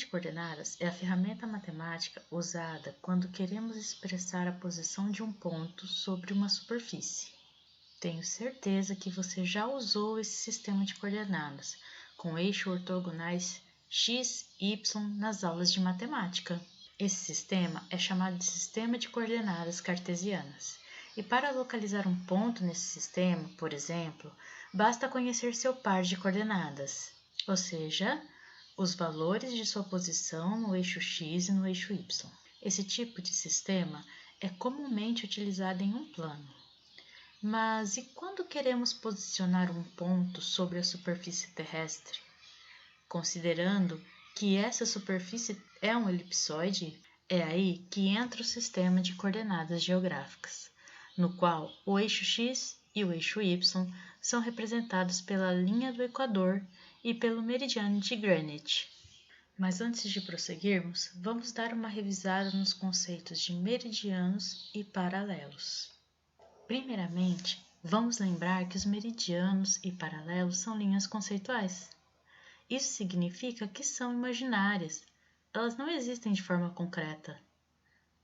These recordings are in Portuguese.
de coordenadas é a ferramenta matemática usada quando queremos expressar a posição de um ponto sobre uma superfície. Tenho certeza que você já usou esse sistema de coordenadas com eixos ortogonais x, y nas aulas de matemática. Esse sistema é chamado de sistema de coordenadas cartesianas. E para localizar um ponto nesse sistema, por exemplo, basta conhecer seu par de coordenadas, ou seja, os valores de sua posição no eixo x e no eixo y. Esse tipo de sistema é comumente utilizado em um plano. Mas e quando queremos posicionar um ponto sobre a superfície terrestre? Considerando que essa superfície é um elipsoide, é aí que entra o sistema de coordenadas geográficas, no qual o eixo x e o eixo y são representados pela linha do Equador e pelo meridiano de Greenwich. Mas antes de prosseguirmos, vamos dar uma revisada nos conceitos de meridianos e paralelos. Primeiramente, vamos lembrar que os meridianos e paralelos são linhas conceituais. Isso significa que são imaginárias, elas não existem de forma concreta.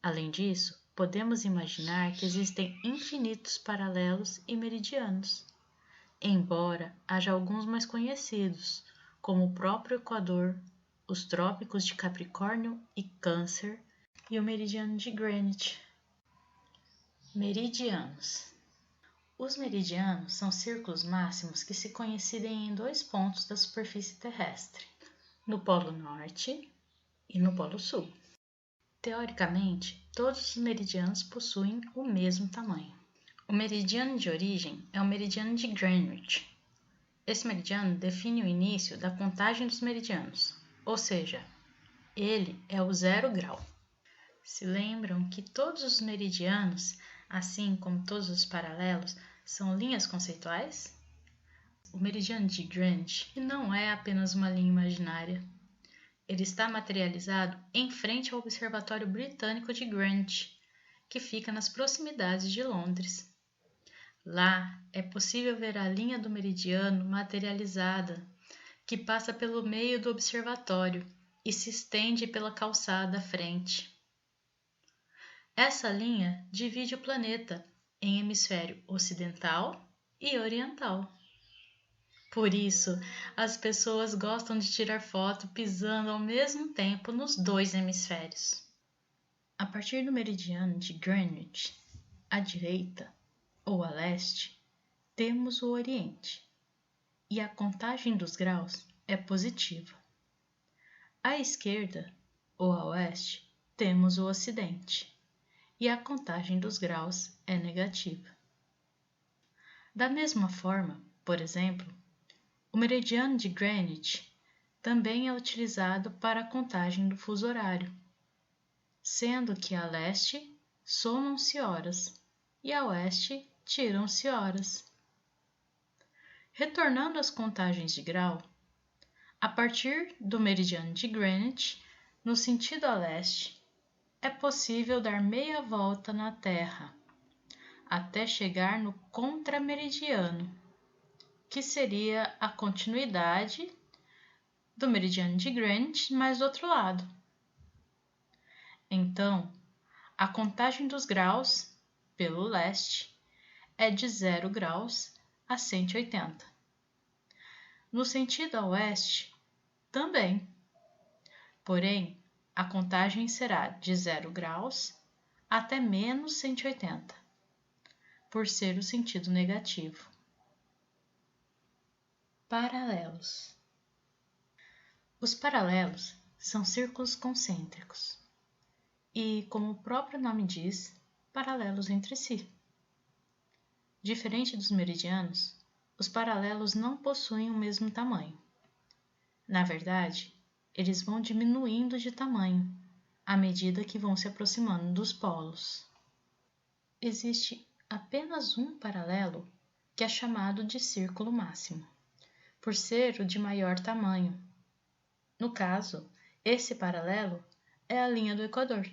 Além disso, podemos imaginar que existem infinitos paralelos e meridianos, embora haja alguns mais conhecidos, como o próprio Equador, os trópicos de Capricórnio e Câncer e o meridiano de Greenwich. Meridianos. Os meridianos são círculos máximos que se coincidem em dois pontos da superfície terrestre, no Polo Norte e no Polo Sul. Teoricamente, todos os meridianos possuem o mesmo tamanho. O meridiano de origem é o meridiano de Greenwich. Esse meridiano define o início da contagem dos meridianos, ou seja, ele é o 0 grau. Se lembram que todos os meridianos, assim como todos os paralelos, são linhas conceituais? O meridiano de Greenwich não é apenas uma linha imaginária. Ele está materializado em frente ao Observatório Britânico de Greenwich, que fica nas proximidades de Londres. Lá é possível ver a linha do meridiano materializada, que passa pelo meio do observatório e se estende pela calçada à frente. Essa linha divide o planeta em hemisfério ocidental e oriental. Por isso, as pessoas gostam de tirar foto pisando ao mesmo tempo nos dois hemisférios. A partir do meridiano de Greenwich, à direita ou a leste, temos o Oriente, e a contagem dos graus é positiva. À esquerda ou a oeste, temos o Ocidente, e a contagem dos graus é negativa. Da mesma forma, por exemplo, o meridiano de Greenwich também é utilizado para a contagem do fuso horário, sendo que a leste somam-se horas e a oeste tiram-se horas. Retornando às contagens de grau, a partir do meridiano de Greenwich, no sentido a leste, é possível dar meia volta na Terra, até chegar no contrameridiano, que seria a continuidade do meridiano de Greenwich, mas do outro lado. Então, a contagem dos graus, pelo leste, é de 0 graus a 180. No sentido a oeste, também. Porém, a contagem será de 0 graus até menos 180, por ser o sentido negativo. Paralelos. Os paralelos são círculos concêntricos e, como o próprio nome diz, paralelos entre si. Diferente dos meridianos, os paralelos não possuem o mesmo tamanho. Na verdade, eles vão diminuindo de tamanho à medida que vão se aproximando dos polos. Existe apenas um paralelo que é chamado de círculo máximo, por ser o de maior tamanho. No caso, esse paralelo é a linha do Equador.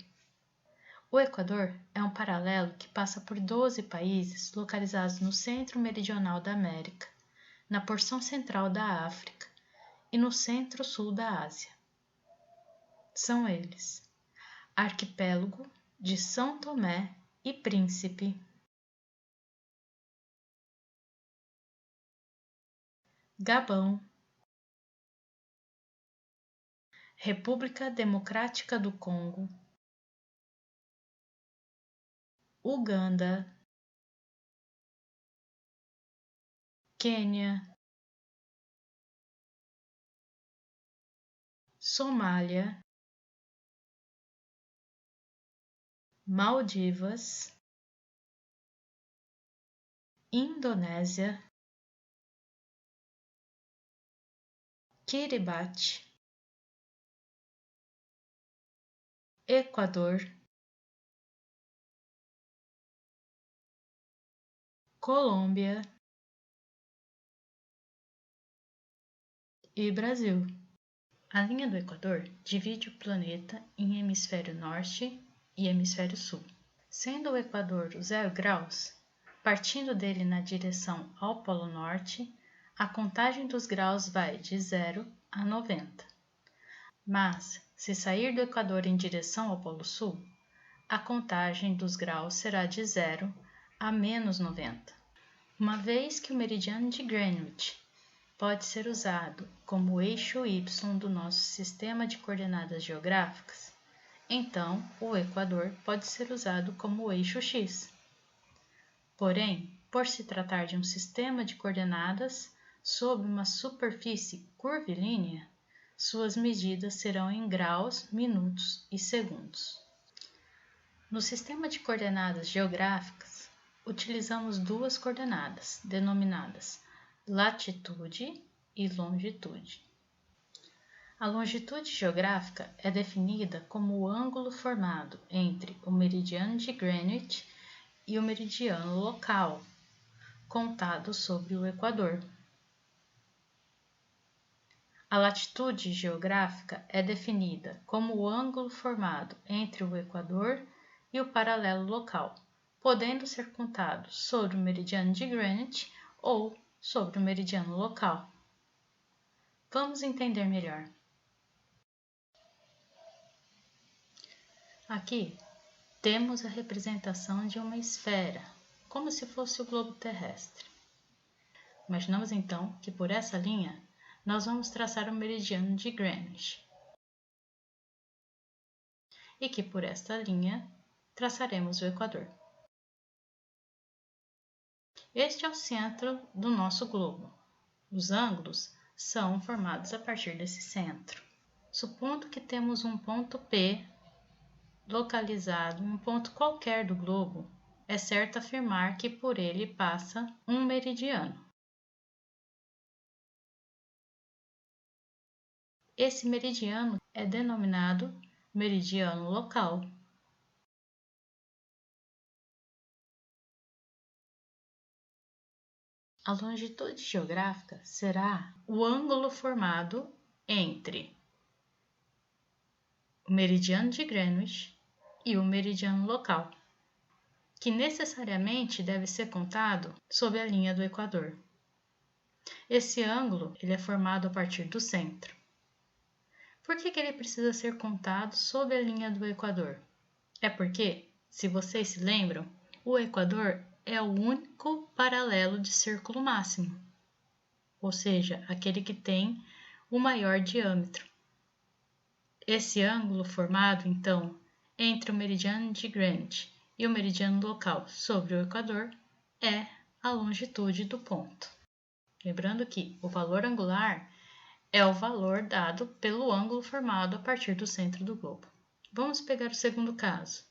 O Equador é um paralelo que passa por 12 países localizados no centro meridional da América, na porção central da África e no centro-sul da Ásia. são eles: Arquipélago de São Tomé e Príncipe, Gabão, República Democrática do Congo, Uganda, Quênia, Somália, Maldivas, Indonésia, Kiribati, Equador, Colômbia e Brasil. A linha do Equador divide o planeta em hemisfério norte e hemisfério sul. Sendo o Equador 0 graus, partindo dele na direção ao Polo Norte, a contagem dos graus vai de 0 a 90. Mas, se sair do Equador em direção ao Polo Sul, a contagem dos graus será de 0 a menos 90. Uma vez que o meridiano de Greenwich pode ser usado como eixo Y do nosso sistema de coordenadas geográficas, então o Equador pode ser usado como eixo X. Porém, por se tratar de um sistema de coordenadas sobre uma superfície curvilínea, suas medidas serão em graus, minutos e segundos. No sistema de coordenadas geográficas, utilizamos duas coordenadas, denominadas latitude e longitude. A longitude geográfica é definida como o ângulo formado entre o meridiano de Greenwich e o meridiano local, contado sobre o Equador. A latitude geográfica é definida como o ângulo formado entre o Equador e o paralelo local, podendo ser contado sobre o meridiano de Greenwich ou sobre o meridiano local. Vamos entender melhor. Aqui temos a representação de uma esfera, como se fosse o globo terrestre. Imaginamos então que por essa linha nós vamos traçar o meridiano de Greenwich e que por esta linha traçaremos o Equador. Este é o centro do nosso globo. Os ângulos são formados a partir desse centro. Supondo que temos um ponto P localizado em um ponto qualquer do globo, é certo afirmar que por ele passa um meridiano. Esse meridiano é denominado meridiano local. A longitude geográfica será o ângulo formado entre o meridiano de Greenwich e o meridiano local, que necessariamente deve ser contado sob a linha do Equador. Esse ângulo ele é formado a partir do centro. Por que ele precisa ser contado sob a linha do Equador? É porque, se vocês se lembram, o Equador é o único paralelo de círculo máximo, ou seja, aquele que tem o maior diâmetro. Esse ângulo formado, então, entre o meridiano de Greenwich e o meridiano local sobre o Equador é a longitude do ponto. Lembrando que o valor angular é o valor dado pelo ângulo formado a partir do centro do globo. Vamos pegar o segundo caso,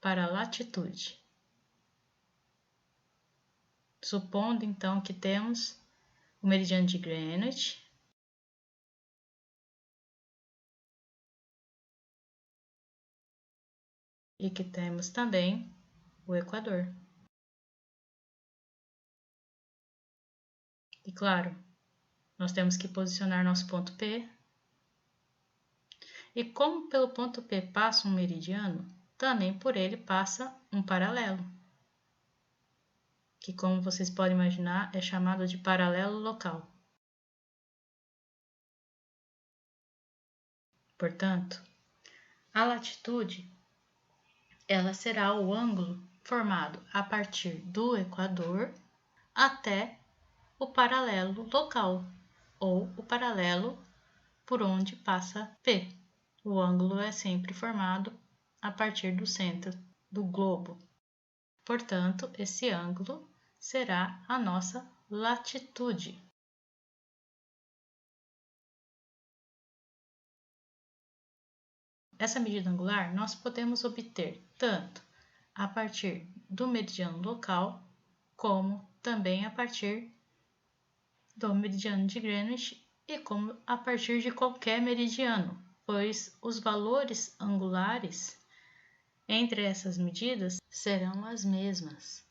para a latitude. Supondo então que temos o meridiano de Greenwich e que temos também o Equador. E claro, nós temos que posicionar nosso ponto P. E como pelo ponto P passa um meridiano, também por ele passa um paralelo, que, como vocês podem imaginar, é chamado de paralelo local. Portanto, a latitude ela será o ângulo formado a partir do equador até o paralelo local, ou o paralelo por onde passa P. O ângulo é sempre formado a partir do centro do globo. Portanto, esse ângulo será a nossa latitude. Essa medida angular nós podemos obter tanto a partir do meridiano local, como também a partir do meridiano de Greenwich e como a partir de qualquer meridiano, pois os valores angulares entre essas medidas serão as mesmas.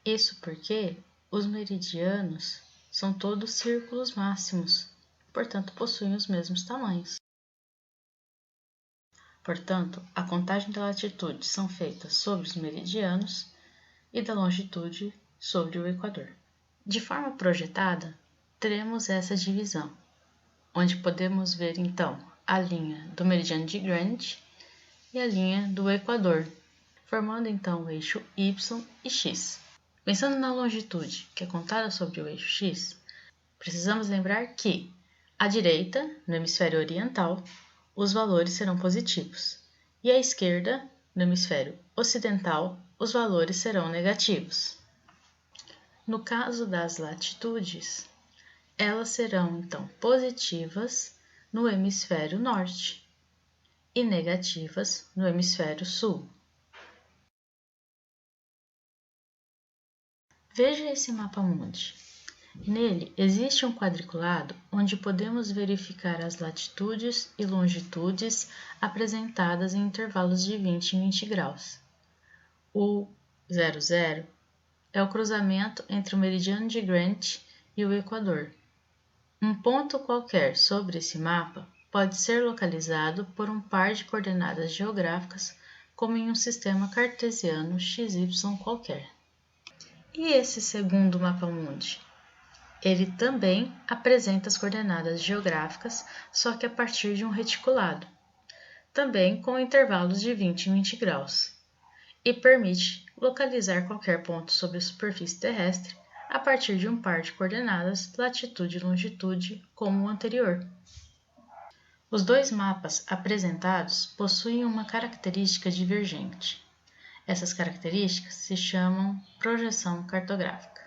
Isso porque os meridianos são todos círculos máximos, portanto possuem os mesmos tamanhos. Portanto, a contagem da latitude são feitas sobre os meridianos e da longitude sobre o equador. De forma projetada, teremos essa divisão, onde podemos ver então a linha do meridiano de Greenwich e a linha do equador, formando então o eixo Y e X. Pensando na longitude, que é contada sobre o eixo X, precisamos lembrar que, à direita, no hemisfério oriental, os valores serão positivos, e à esquerda, no hemisfério ocidental, os valores serão negativos. No caso das latitudes, elas serão então positivas no hemisfério norte e negativas no hemisfério sul. Veja esse mapa-mundi. Nele existe um quadriculado onde podemos verificar as latitudes e longitudes apresentadas em intervalos de 20 em 20 graus. O 00 é o cruzamento entre o meridiano de Greenwich e o equador. Um ponto qualquer sobre esse mapa pode ser localizado por um par de coordenadas geográficas, como em um sistema cartesiano XY qualquer. E esse segundo mapa-mundi? Ele também apresenta as coordenadas geográficas, só que a partir de um reticulado, também com intervalos de 20 em 20 graus, e permite localizar qualquer ponto sobre a superfície terrestre a partir de um par de coordenadas latitude e longitude, como o anterior. Os dois mapas apresentados possuem uma característica divergente. Essas características se chamam projeção cartográfica.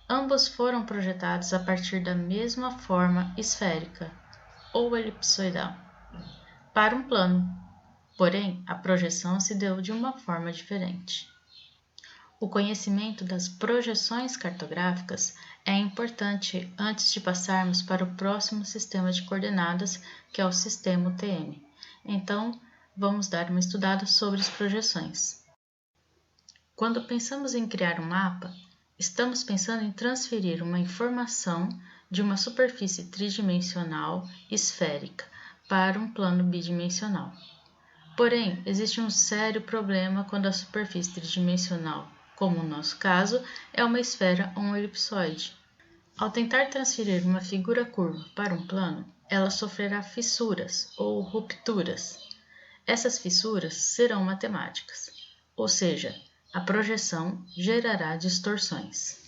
Ambos foram projetados a partir da mesma forma esférica ou elipsoidal para um plano, porém a projeção se deu de uma forma diferente. O conhecimento das projeções cartográficas é importante antes de passarmos para o próximo sistema de coordenadas, que é o sistema UTM. Então, vamos dar uma estudada sobre as projeções. Quando pensamos em criar um mapa, estamos pensando em transferir uma informação de uma superfície tridimensional esférica para um plano bidimensional. Porém, existe um sério problema quando a superfície tridimensional, como no nosso caso, é uma esfera ou um elipsoide. Ao tentar transferir uma figura curva para um plano, ela sofrerá fissuras ou rupturas. Essas fissuras serão matemáticas, ou seja, a projeção gerará distorções.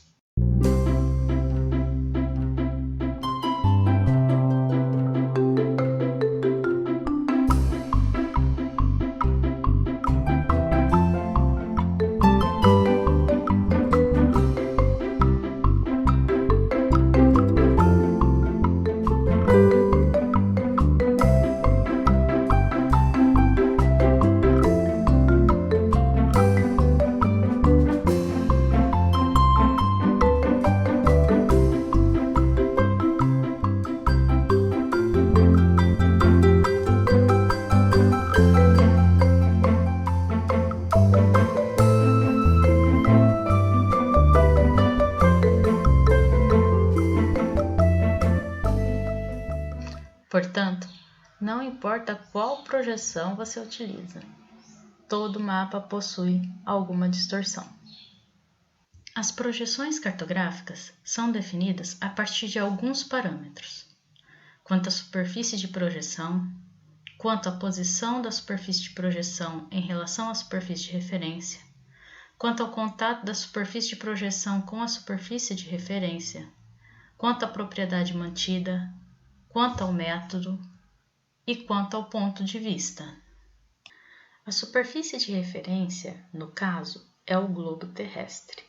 Portanto, não importa qual projeção você utiliza, todo mapa possui alguma distorção. As projeções cartográficas são definidas a partir de alguns parâmetros, quanto à superfície de projeção, quanto à posição da superfície de projeção em relação à superfície de referência, quanto ao contato da superfície de projeção com a superfície de referência, quanto à propriedade mantida, quanto ao método e quanto ao ponto de vista. A superfície de referência, no caso, é o globo terrestre,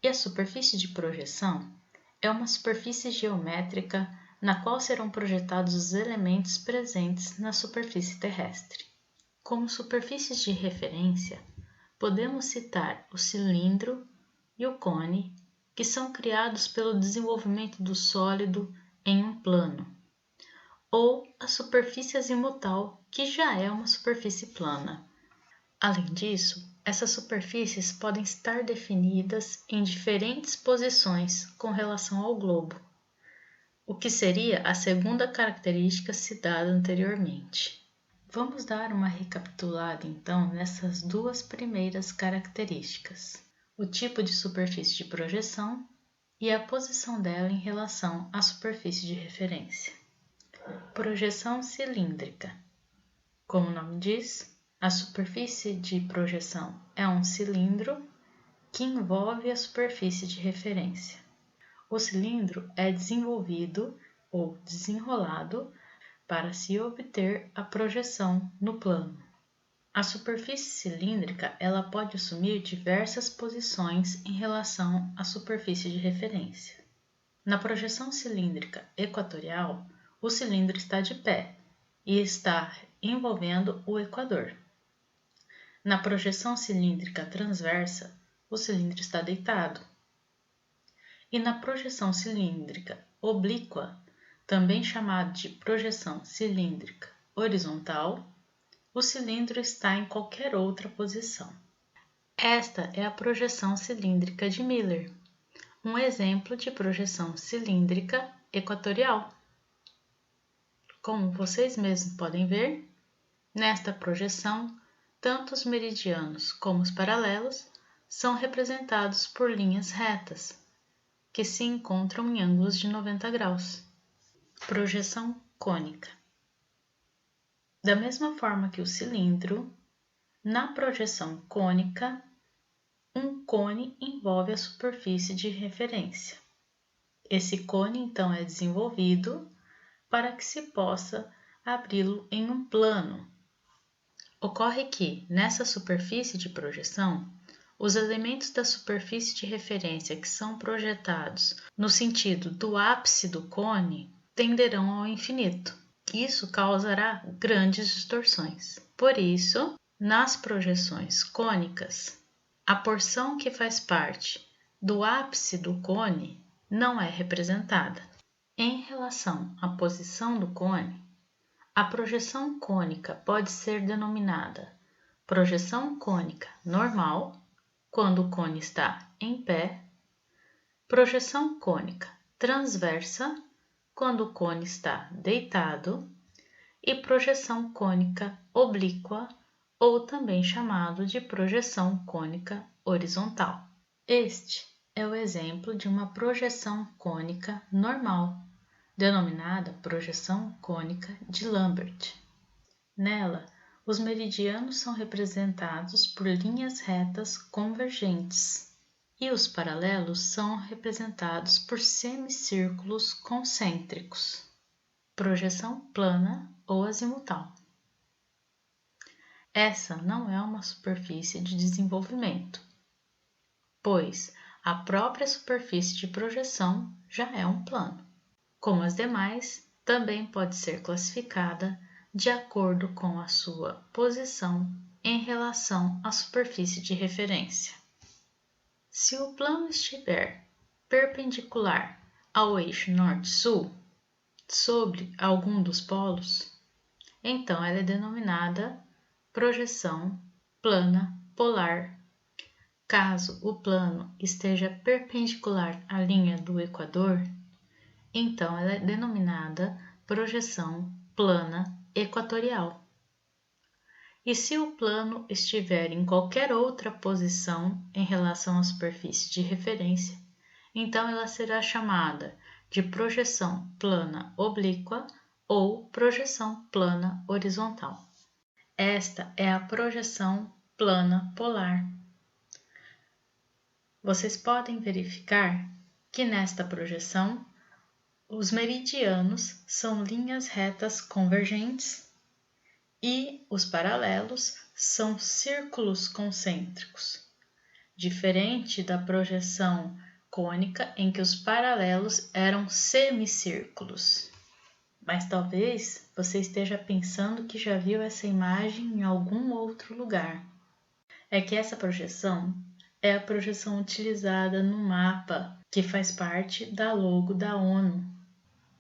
e a superfície de projeção é uma superfície geométrica na qual serão projetados os elementos presentes na superfície terrestre. Como superfícies de referência, podemos citar o cilindro e o cone, que são criados pelo desenvolvimento do sólido em um plano, ou a superfície azimutal, que já é uma superfície plana. Além disso, essas superfícies podem estar definidas em diferentes posições com relação ao globo, o que seria a segunda característica citada anteriormente. Vamos dar uma recapitulada então nessas duas primeiras características: o tipo de superfície de projeção e a posição dela em relação à superfície de referência. Projeção cilíndrica. Como o nome diz, a superfície de projeção é um cilindro que envolve a superfície de referência. O cilindro é desenvolvido ou desenrolado para se obter a projeção no plano. A superfície cilíndrica ela pode assumir diversas posições em relação à superfície de referência. Na projeção cilíndrica equatorial, o cilindro está de pé e está envolvendo o equador. Na projeção cilíndrica transversa, o cilindro está deitado. E na projeção cilíndrica oblíqua, também chamada de projeção cilíndrica horizontal, o cilindro está em qualquer outra posição. Esta é a projeção cilíndrica de Miller, um exemplo de projeção cilíndrica equatorial. Como vocês mesmos podem ver, nesta projeção, tanto os meridianos como os paralelos são representados por linhas retas, que se encontram em ângulos de 90 graus. Projeção cônica. Da mesma forma que o cilindro, na projeção cônica, um cone envolve a superfície de referência. Esse cone, então, é desenvolvido para que se possa abri-lo em um plano. Ocorre que, nessa superfície de projeção, os elementos da superfície de referência que são projetados no sentido do ápice do cone tenderão ao infinito. Isso causará grandes distorções. Por isso, nas projeções cônicas, a porção que faz parte do ápice do cone não é representada. Em relação à posição do cone, a projeção cônica pode ser denominada projeção cônica normal, quando o cone está em pé, projeção cônica transversa, quando o cone está deitado, e projeção cônica oblíqua, ou também chamado de projeção cônica horizontal. Este é o exemplo de uma projeção cônica normal, denominada projeção cônica de Lambert. Nela, os meridianos são representados por linhas retas convergentes e os paralelos são representados por semicírculos concêntricos. Projeção plana ou azimutal. Essa não é uma superfície de desenvolvimento, pois a própria superfície de projeção já é um plano. Como as demais, também pode ser classificada de acordo com a sua posição em relação à superfície de referência. Se o plano estiver perpendicular ao eixo norte-sul, sobre algum dos polos, então ela é denominada projeção plana polar. Caso o plano esteja perpendicular à linha do equador, então ela é denominada projeção plana equatorial. E se o plano estiver em qualquer outra posição em relação à superfície de referência, então ela será chamada de projeção plana oblíqua ou projeção plana horizontal. Esta é a projeção plana polar. Vocês podem verificar que nesta projeção, os meridianos são linhas retas convergentes e os paralelos são círculos concêntricos, diferente da projeção cônica em que os paralelos eram semicírculos. Mas talvez você esteja pensando que já viu essa imagem em algum outro lugar. É que essa projeção é a projeção utilizada no mapa, que faz parte da logo da ONU.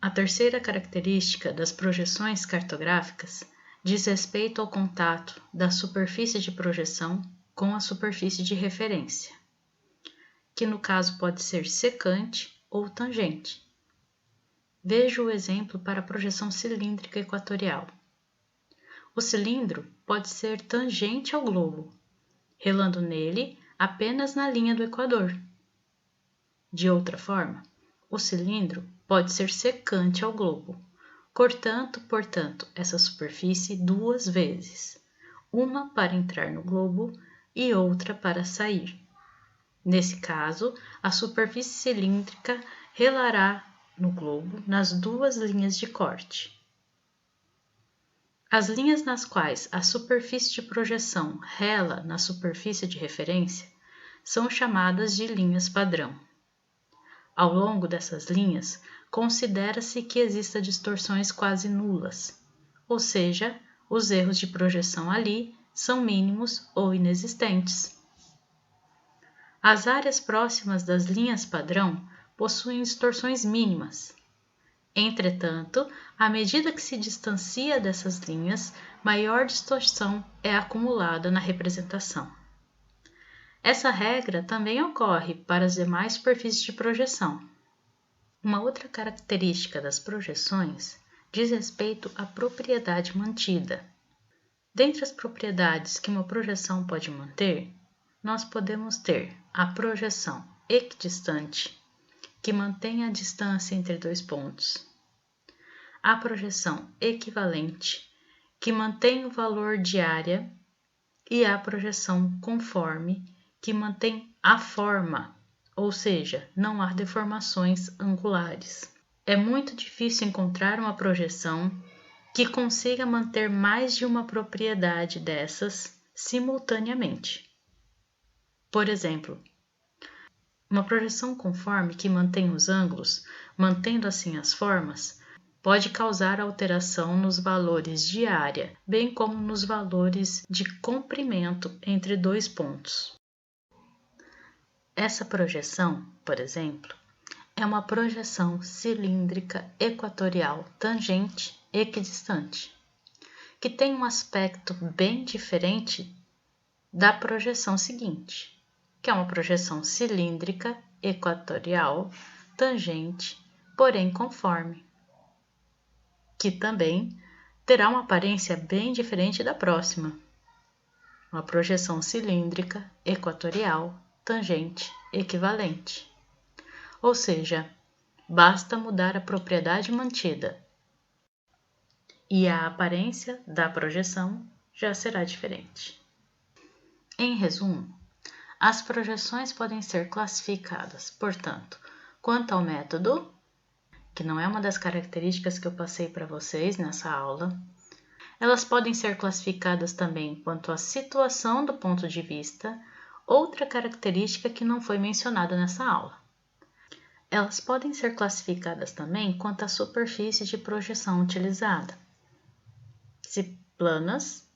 A terceira característica das projeções cartográficas diz respeito ao contato da superfície de projeção com a superfície de referência, que no caso pode ser secante ou tangente. Veja o exemplo para a projeção cilíndrica equatorial. O cilindro pode ser tangente ao globo, relando nele apenas na linha do equador. De outra forma, o cilindro pode ser secante ao globo, cortando, portanto, essa superfície duas vezes, uma para entrar no globo e outra para sair. Nesse caso, a superfície cilíndrica relará no globo nas duas linhas de corte. As linhas nas quais a superfície de projeção rela na superfície de referência são chamadas de linhas padrão. Ao longo dessas linhas, considera-se que existam distorções quase nulas, ou seja, os erros de projeção ali são mínimos ou inexistentes. As áreas próximas das linhas padrão possuem distorções mínimas. Entretanto, à medida que se distancia dessas linhas, maior distorção é acumulada na representação. Essa regra também ocorre para as demais superfícies de projeção. Uma outra característica das projeções diz respeito à propriedade mantida. Dentre as propriedades que uma projeção pode manter, nós podemos ter a projeção equidistante, que mantém a distância entre dois pontos, a projeção equivalente, que mantém o valor de área, e a projeção conforme, que mantém a forma, ou seja, não há deformações angulares. É muito difícil encontrar uma projeção que consiga manter mais de uma propriedade dessas simultaneamente. Por exemplo, uma projeção conforme que mantém os ângulos, mantendo assim as formas, pode causar alteração nos valores de área, bem como nos valores de comprimento entre dois pontos. Essa projeção, por exemplo, é uma projeção cilíndrica equatorial tangente equidistante, que tem um aspecto bem diferente da projeção seguinte, que é uma projeção cilíndrica equatorial tangente, porém conforme, que também terá uma aparência bem diferente da próxima, uma projeção cilíndrica equatorial tangente equivalente. Ou seja, basta mudar a propriedade mantida e a aparência da projeção já será diferente. Em resumo, as projeções podem ser classificadas, portanto, quanto ao método, que não é uma das características que eu passei para vocês nessa aula. Elas podem ser classificadas também quanto à situação do ponto de vista, outra característica que não foi mencionada nessa aula. Elas podem ser classificadas também quanto à superfície de projeção utilizada, se planas,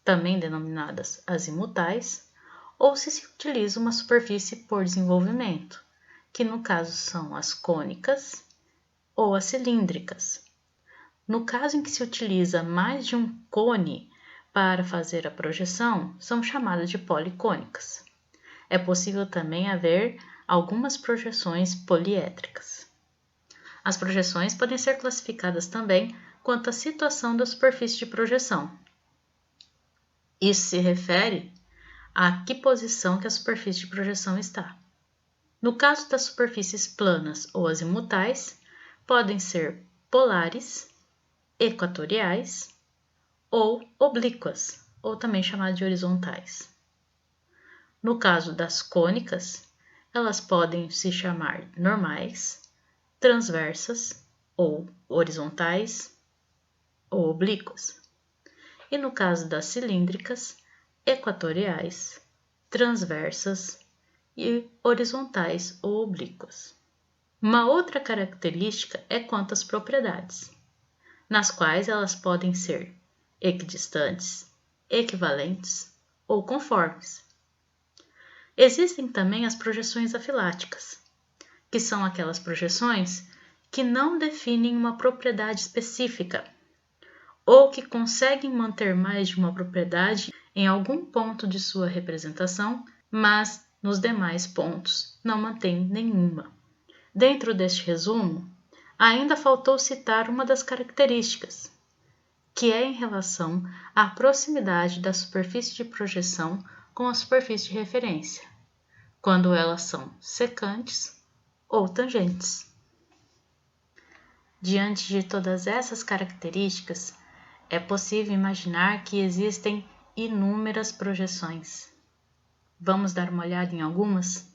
também denominadas azimutais, ou se utiliza uma superfície por desenvolvimento, que no caso são as cônicas ou as cilíndricas. No caso em que se utiliza mais de um cone para fazer a projeção, são chamadas de policônicas. É possível também haver algumas projeções poliédricas. As projeções podem ser classificadas também quanto à situação da superfície de projeção. Isso se refere a que posição que a superfície de projeção está. No caso das superfícies planas ou azimutais, podem ser polares equatoriais ou oblíquas, ou também chamadas de horizontais. No caso das cônicas, elas podem se chamar normais, transversas ou horizontais ou oblíquas. E no caso das cilíndricas, equatoriais, transversas e horizontais ou oblíquas. Uma outra característica é quanto às propriedades, nas quais elas podem ser equidistantes, equivalentes ou conformes. Existem também as projeções afiláticas, que são aquelas projeções que não definem uma propriedade específica ou que conseguem manter mais de uma propriedade em algum ponto de sua representação, mas nos demais pontos não mantém nenhuma. Dentro deste resumo, ainda faltou citar uma das características, que é em relação à proximidade da superfície de projeção com a superfície de referência, quando elas são secantes ou tangentes. Diante de todas essas características, é possível imaginar que existem inúmeras projeções. Vamos dar uma olhada em algumas?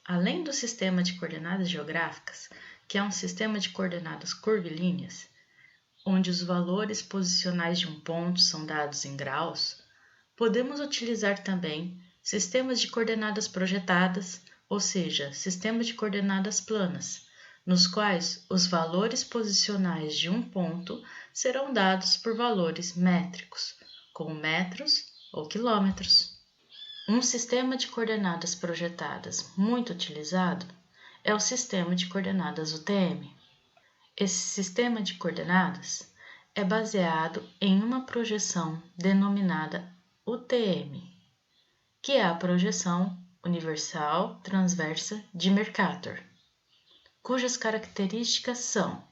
Além do sistema de coordenadas geográficas, que é um sistema de coordenadas curvilíneas, onde os valores posicionais de um ponto são dados em graus, podemos utilizar também sistemas de coordenadas projetadas, ou seja, sistemas de coordenadas planas, nos quais os valores posicionais de um ponto serão dados por valores métricos, como metros ou quilômetros. Um sistema de coordenadas projetadas muito utilizado é o sistema de coordenadas UTM. Esse sistema de coordenadas é baseado em uma projeção denominada UTM, que é a projeção universal transversa de Mercator, cujas características são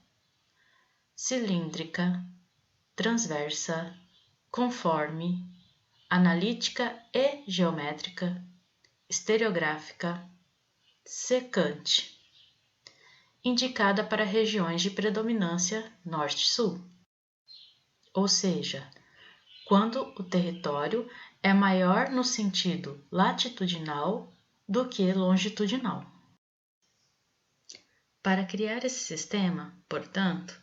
cilíndrica, transversa, conforme, analítica e geométrica, estereográfica, secante, indicada para regiões de predominância norte-sul, ou seja, quando o território é maior no sentido latitudinal do que longitudinal. Para criar esse sistema, portanto,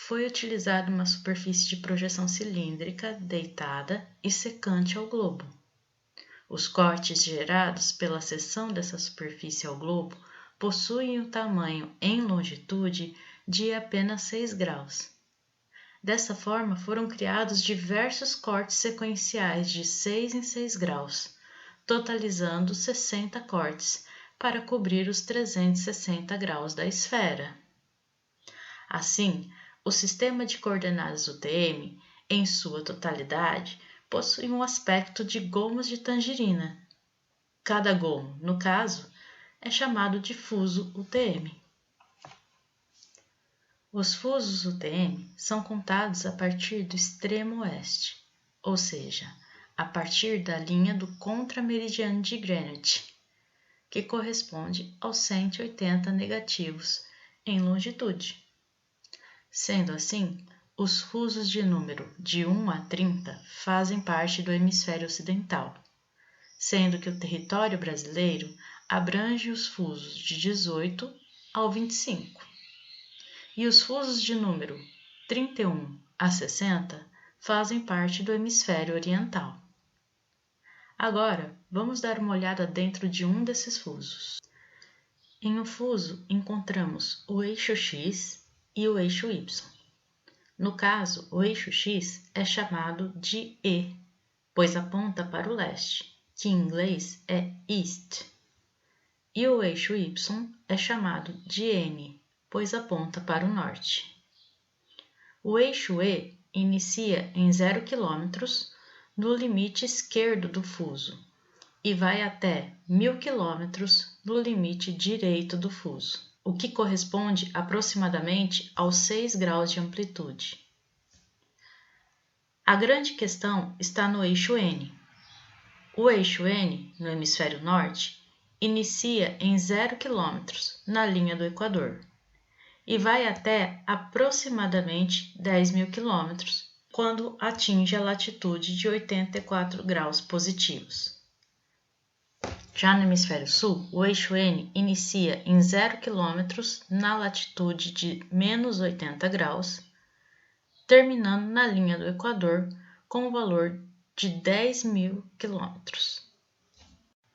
foi utilizada uma superfície de projeção cilíndrica deitada e secante ao globo. Os cortes gerados pela seção dessa superfície ao globo possuem o tamanho em longitude de apenas 6 graus. Dessa forma, foram criados diversos cortes sequenciais de 6 em 6 graus, totalizando 60 cortes para cobrir os 360 graus da esfera. Assim, o sistema de coordenadas UTM, em sua totalidade, possui um aspecto de gomos de tangerina. Cada gomo, no caso, é chamado de fuso UTM. Os fusos UTM são contados a partir do extremo oeste, ou seja, a partir da linha do contrameridiano de Greenwich, que corresponde aos 180 negativos em longitude. Sendo assim, os fusos de número de 1 a 30 fazem parte do hemisfério ocidental, sendo que o território brasileiro abrange os fusos de 18 ao 25. E os fusos de número 31 a 60 fazem parte do hemisfério oriental. Agora, Vamos dar uma olhada dentro de um desses fusos. Em um fuso, encontramos o eixo X e o eixo Y. No caso, o eixo X é chamado de E, pois aponta para o leste, que em inglês é East. E o eixo Y é chamado de N, pois aponta para o norte. O eixo E inicia em 0 km no limite esquerdo do fuso e vai até 1000 km no limite direito do fuso, o que corresponde aproximadamente aos 6 graus de amplitude. A grande questão está no eixo N. O eixo N, no hemisfério norte, inicia em 0 km na linha do Equador e vai até aproximadamente 10.000 km quando atinge a latitude de 84 graus positivos. Já no hemisfério sul, o eixo N inicia em 0 km na latitude de menos 80 graus, terminando na linha do Equador com o valor de 10.000 km.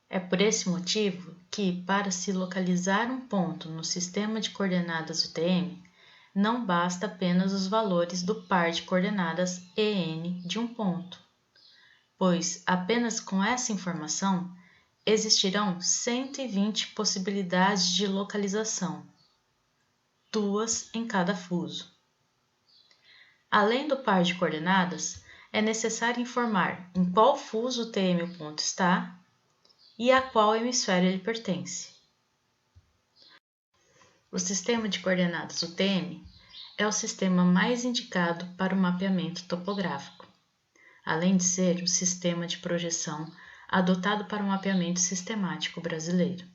É por esse motivo que, para se localizar um ponto no sistema de coordenadas UTM, não basta apenas os valores do par de coordenadas EN de um ponto, pois apenas com essa informação existirão 120 possibilidades de localização, 2 em cada fuso. Além do par de coordenadas, é necessário informar em qual fuso UTM o ponto está e a qual hemisfério ele pertence. O sistema de coordenadas UTM é o sistema mais indicado para o mapeamento topográfico, além de ser o sistema de projeção adotado para o mapeamento sistemático brasileiro.